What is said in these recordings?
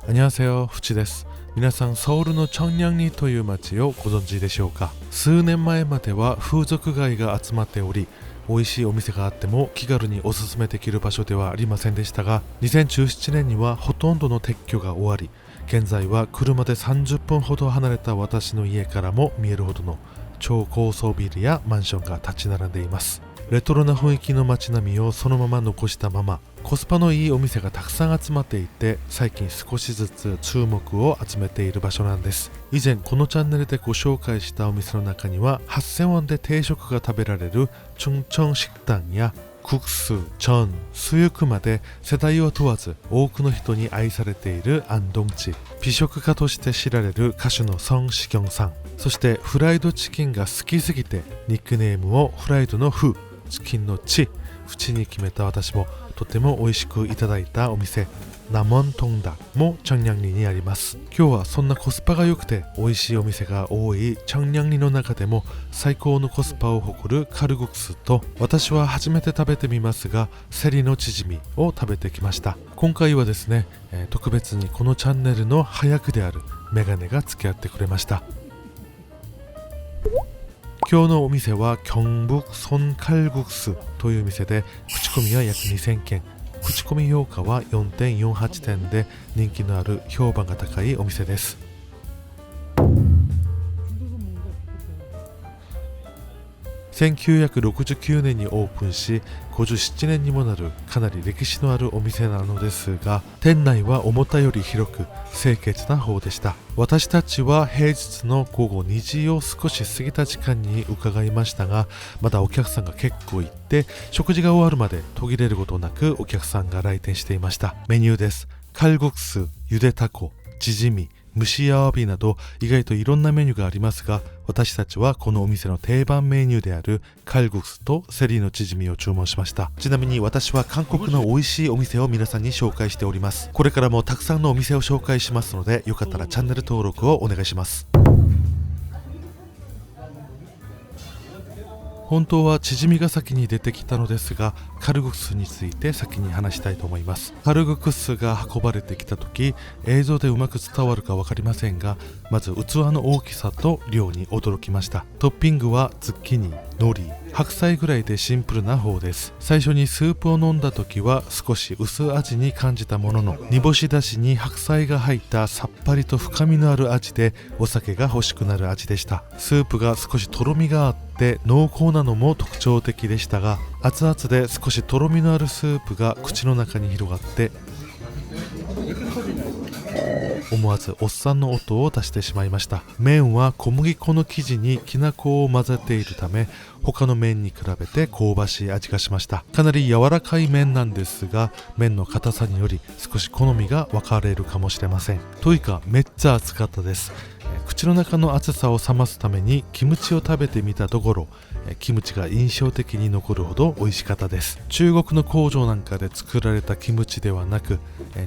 안녕하세요、フチです。皆さん、ソウルのチョンニャンリという町をご存知でしょうか。数年前までは風俗街が集まっており、美味しいお店があっても気軽におすすめできる場所ではありませんでしたが、2017年にはほとんどの撤去が終わり、現在は車で30分ほど離れた私の家からも見えるほどの超高層ビルやマンションが立ち並んでいます。レトロな雰囲気の街並みをそのまま残したまま、コスパのいいお店がたくさん集まっていて、最近少しずつ注目を集めている場所なんです。以前このチャンネルでご紹介したお店の中には、8000ウォンで定食が食べられるチョンチョン食堂や국수、チョン、スユクまで世代を問わず多くの人に愛されている安東地、美食家として知られる歌手のソン・シギョンさん、そしてフライドチキンが好きすぎてニックネームをフライドのフ、チキンのチ、フチに決めた私もとても美味しくいただいたお店、ナモントンダもチョンニャンリにあります。今日はそんなコスパが良くて美味しいお店が多いチョンニャンリの中でも最高のコスパを誇るカルグクスと、私は初めて食べてみますがセリのチヂミを食べてきました。今回はですね、特別にこのチャンネルの早くであるメガネが付き合ってくれました。今日のお店は경북 손 칼국수という店で、口コミは約2000件、口コミ評価は 4.48 点で人気のある評判が高いお店です。1969年にオープンし57年にもなるかなり歴史のあるお店なのですが、店内は思ったより広く清潔な方でした。私たちは平日の午後2時を少し過ぎた時間に伺いましたが、まだお客さんが結構いて、食事が終わるまで途切れることなくお客さんが来店していました。メニューです。カルグクス、ゆでタコ、チヂミ、蒸しアワビなど意外といろんなメニューがありますが、私たちはこのお店の定番メニューであるカルグクスとセリのチヂミを注文しました。ちなみに私は韓国の美味しいお店を皆さんに紹介しております。これからもたくさんのお店を紹介しますので、よかったらチャンネル登録をお願いします。本当はチヂミが先に出てきたのですが、カルグクスについて先に話したいと思います。カルグクスが運ばれてきた時、映像でうまく伝わるか分かりませんが、まず器の大きさと量に驚きました。トッピングはズッキーニ、海苔、白菜ぐらいでシンプルな方です。最初にスープを飲んだ時は少し薄味に感じたものの、煮干しだしに白菜が入ったさっぱりと深みのある味でお酒が欲しくなる味でした。スープが少しとろみがあって濃厚なのも特徴的でしたが、熱々で少しとろみのあるスープが口の中に広がって、思わずおっさんの音を出してしまいました。麺は小麦粉の生地にきな粉を混ぜているため、他の麺に比べて香ばしい味がしました。かなり柔らかい麺なんですが、麺の硬さにより少し好みが分かれるかもしれません。というかめっちゃ熱かったです。口の中の熱さを冷ますためにキムチを食べてみたところ、キムチが印象的に残るほど美味しかったです。中国の工場なんかで作られたキムチではなく、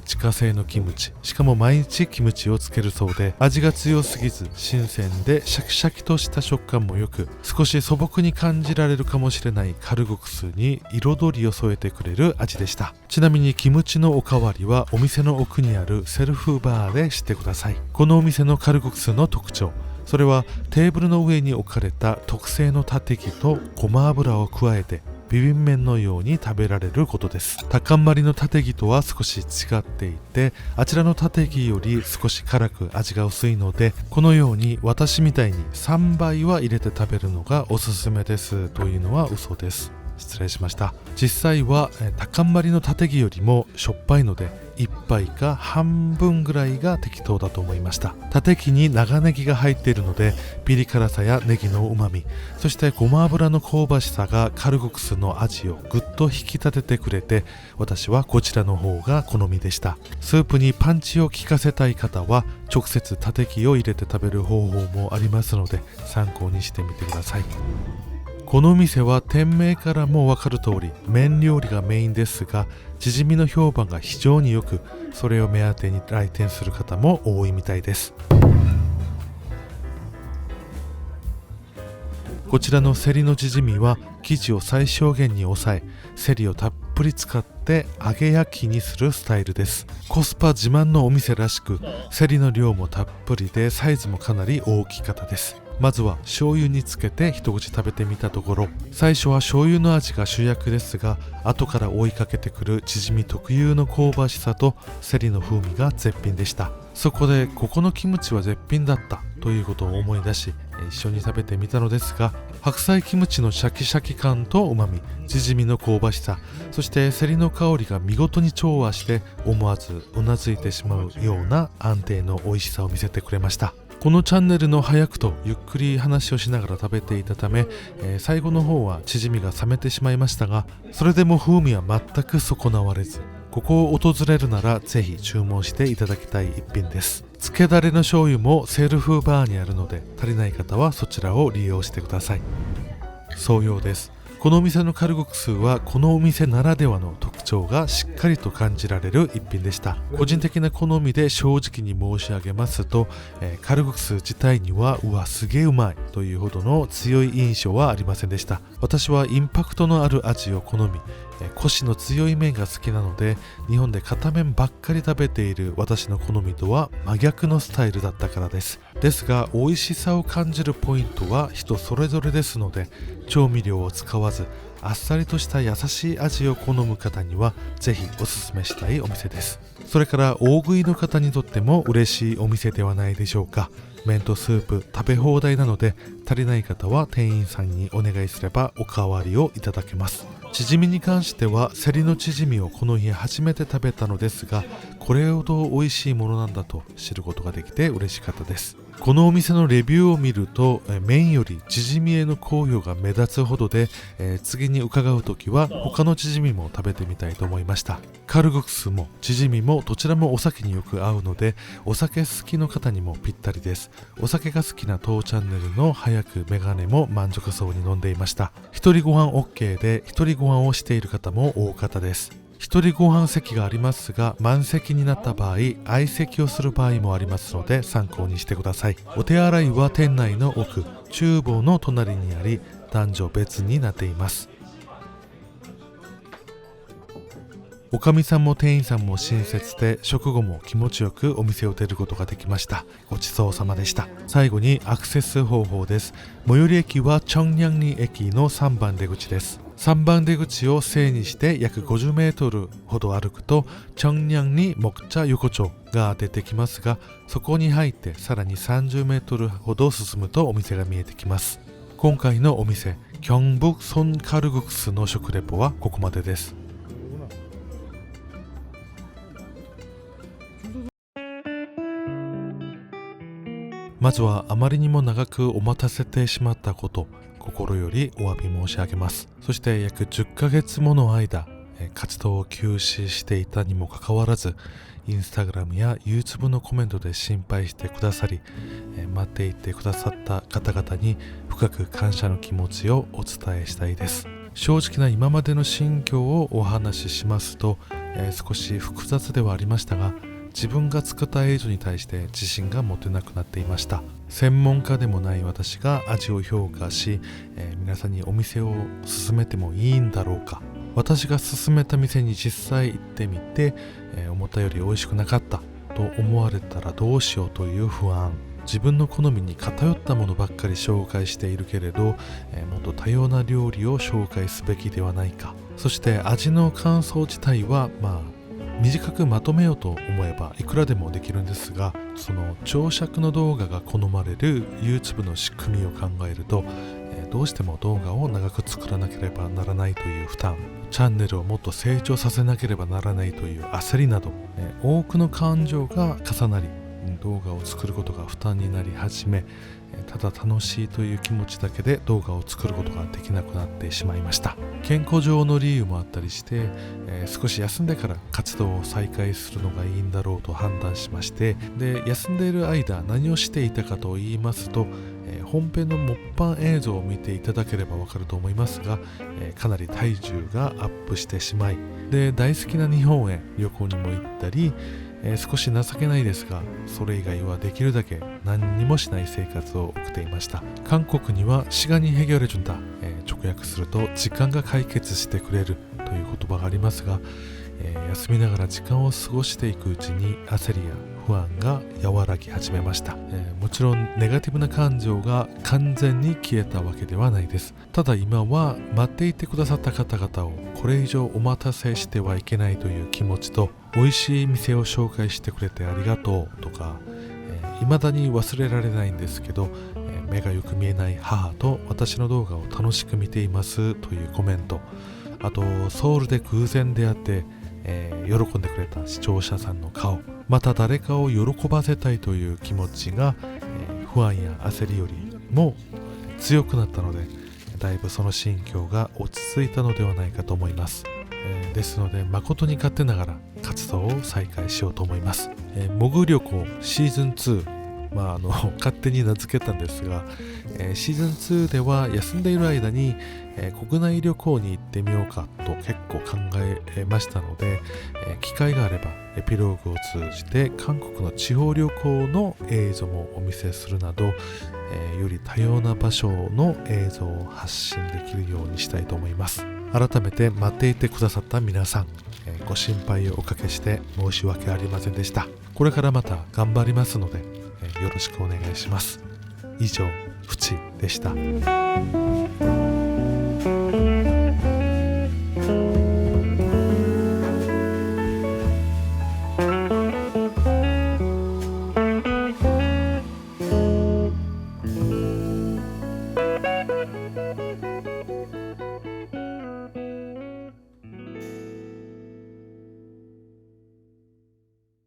自家製のキムチ、しかも毎日キムチをつけるそうで、味が強すぎず新鮮でシャキシャキとした食感も良く、少し素朴に感じられるかもしれないカルグクスに彩りを添えてくれる味でした。ちなみにキムチのおかわりはお店の奥にあるセルフバーでしてください。このお店のカルグクスの特徴、それはテーブルの上に置かれた特製のタテギとごま油を加えてビビン麺のように食べられることです。高んまりのタテギとは少し違っていて、あちらのタテギより少し辛く味が薄いので、このように私みたいに3倍は入れて食べるのがおすすめですというのは嘘です。失礼しました。実際は高んまりのタテギよりもしょっぱいので、1杯か半分ぐらいが適当だと思いました。タテギに長ネギが入っているので、ピリ辛さやネギのうまみ、そしてごま油の香ばしさがカルグクスの味をぐっと引き立ててくれて、私はこちらの方が好みでした。スープにパンチを効かせたい方は直接タテギを入れて食べる方法もありますので、参考にしてみてください。この店は店名からも分かる通り麺料理がメインですが、チヂミの評判が非常に良く、それを目当てに来店する方も多いみたいです。こちらのセリのチヂミは生地を最小限に抑え、セリをたっぷぷり使って揚げ焼きにするスタイルです。コスパ自慢のお店らしく、セリの量もたっぷりでサイズもかなり大きかったです。まずは醤油につけて一口食べてみたところ、最初は醤油の味が主役ですが、後から追いかけてくるチヂミ特有の香ばしさとセリの風味が絶品でした。そこでここのキムチは絶品だったということを思い出し、一緒に食べてみたのですが、白菜キムチのシャキシャキ感とうまみ、チヂミの香ばしさ、そしてセリの香りが見事に調和して、思わずうなずいてしまうような安定の美味しさを見せてくれました。このチャンネルの早くとゆっくり話をしながら食べていたため、最後の方はチヂミが冷めてしまいましたが、それでも風味は全く損なわれず、ここを訪れるならぜひ注文していただきたい一品です。つけだれの醤油もセルフバーにあるので、足りない方はそちらを利用してください。そうようです。このお店のカルグクスはこのお店ならではの特徴がしっかりと感じられる一品でした。個人的な好みで正直に申し上げますと、カルグクス自体にはすげえうまいというほどの強い印象はありませんでした。私はインパクトのある味を好み、コシの強い麺が好きなので、日本で片面ばっかり食べている私の好みとは真逆のスタイルだったからです。ですが美味しさを感じるポイントは人それぞれですので、調味料を使わずあっさりとした優しい味を好む方にはぜひおすすめしたいお店です。それから大食いの方にとっても嬉しいお店ではないでしょうか。麺とスープ食べ放題なので、足りない方は店員さんにお願いすればおかわりをいただけます。チヂミに関してはセリのチヂミをこの日初めて食べたのですが、これほど美味しいものなんだと知ることができて嬉しかったです。このお店のレビューを見ると、麺よりチヂミへの好評が目立つほどで、次に伺うときは他のチヂミも食べてみたいと思いました。カルグクスもチヂミもどちらもお酒によく合うので、お酒好きの方にもぴったりです。お酒が好きな当チャンネルの早くメガネも満足そうに飲んでいました。一人ご飯 OK で一人ご飯をしている方も多かったです。一人ご飯席がありますが、満席になった場合相席をする場合もありますので参考にしてください。お手洗いは店内の奥、厨房の隣にあり、男女別になっています。おかみさんも店員さんも親切で、食後も気持ちよくお店を出ることができました。ごちそうさまでした。最後にアクセス方法です。最寄り駅はチョンニャンリ駅の3番出口です。3番出口を正にして約50メートルほど歩くと、チョンニャンリ木茶横丁が出てきますが、そこに入ってさらに30メートルほど進むとお店が見えてきます。今回のお店、キョンブクソンカルグクスの食レポはここまでです。まずはあまりにも長くお待たせてしまったこと、心よりお詫び申し上げます。そして約10ヶ月もの間、活動を休止していたにもかかわらず、インスタグラムや YouTube のコメントで心配してくださり、待っていてくださった方々に深く感謝の気持ちをお伝えしたいです。正直な今までの心境をお話ししますと、少し複雑ではありましたが、自分が作った映像に対して自信が持てなくなっていました。専門家でもない私が味を評価し、皆さんにお店を勧めてもいいんだろうか、私が勧めた店に実際行ってみて、思ったより美味しくなかったと思われたらどうしようという不安、自分の好みに偏ったものばっかり紹介しているけれど、もっと多様な料理を紹介すべきではないか。そして味の感想自体は短くまとめようと思えばいくらでもできるんですが、その長尺の動画が好まれる YouTube の仕組みを考えると、どうしても動画を長く作らなければならないという負担、チャンネルをもっと成長させなければならないという焦りなど、多くの感情が重なり、動画を作ることが負担になり始め、ただ楽しいという気持ちだけで動画を作ることができなくなってしまいました。健康上の理由もあったりして、少し休んでから活動を再開するのがいいんだろうと判断しまして、で休んでいる間何をしていたかと言いますと、本編のモッパン映像を見ていただければわかると思いますが、かなり体重がアップしてしまい、で大好きな日本へ旅行にも行ったり、少し情けないですが、それ以外はできるだけ何にもしない生活を送っていました。韓国には시간이 해결해준다、直訳すると時間が解決してくれるという言葉がありますが、休みながら時間を過ごしていくうちに焦りや不安が和らぎ始めました。もちろんネガティブな感情が完全に消えたわけではないです。ただ今は待っていてくださった方々をこれ以上お待たせしてはいけないという気持ちと、美味しい店を紹介してくれてありがとうとか、未だに忘れられないんですけど、目がよく見えない母と私の動画を楽しく見ていますというコメント、あとソウルで偶然出会って喜んでくれた視聴者さんの顔、また誰かを喜ばせたいという気持ちが、不安や焦りよりも強くなったので、だいぶその心境が落ち着いたのではないかと思います。ですので誠に勝手ながら活動を再開しようと思います。モグ旅行シーズン2、勝手に名付けたんですが、シーズン2では休んでいる間に、国内旅行に行ってみようかと結構考えましたので、機会があればエピローグを通じて韓国の地方旅行の映像もお見せするなど、より多様な場所の映像を発信できるようにしたいと思います。改めて待っていてくださった皆さん、ご心配をおかけして申し訳ありませんでした。これからまた頑張りますので、よろしくお願いします。以上、フチでした。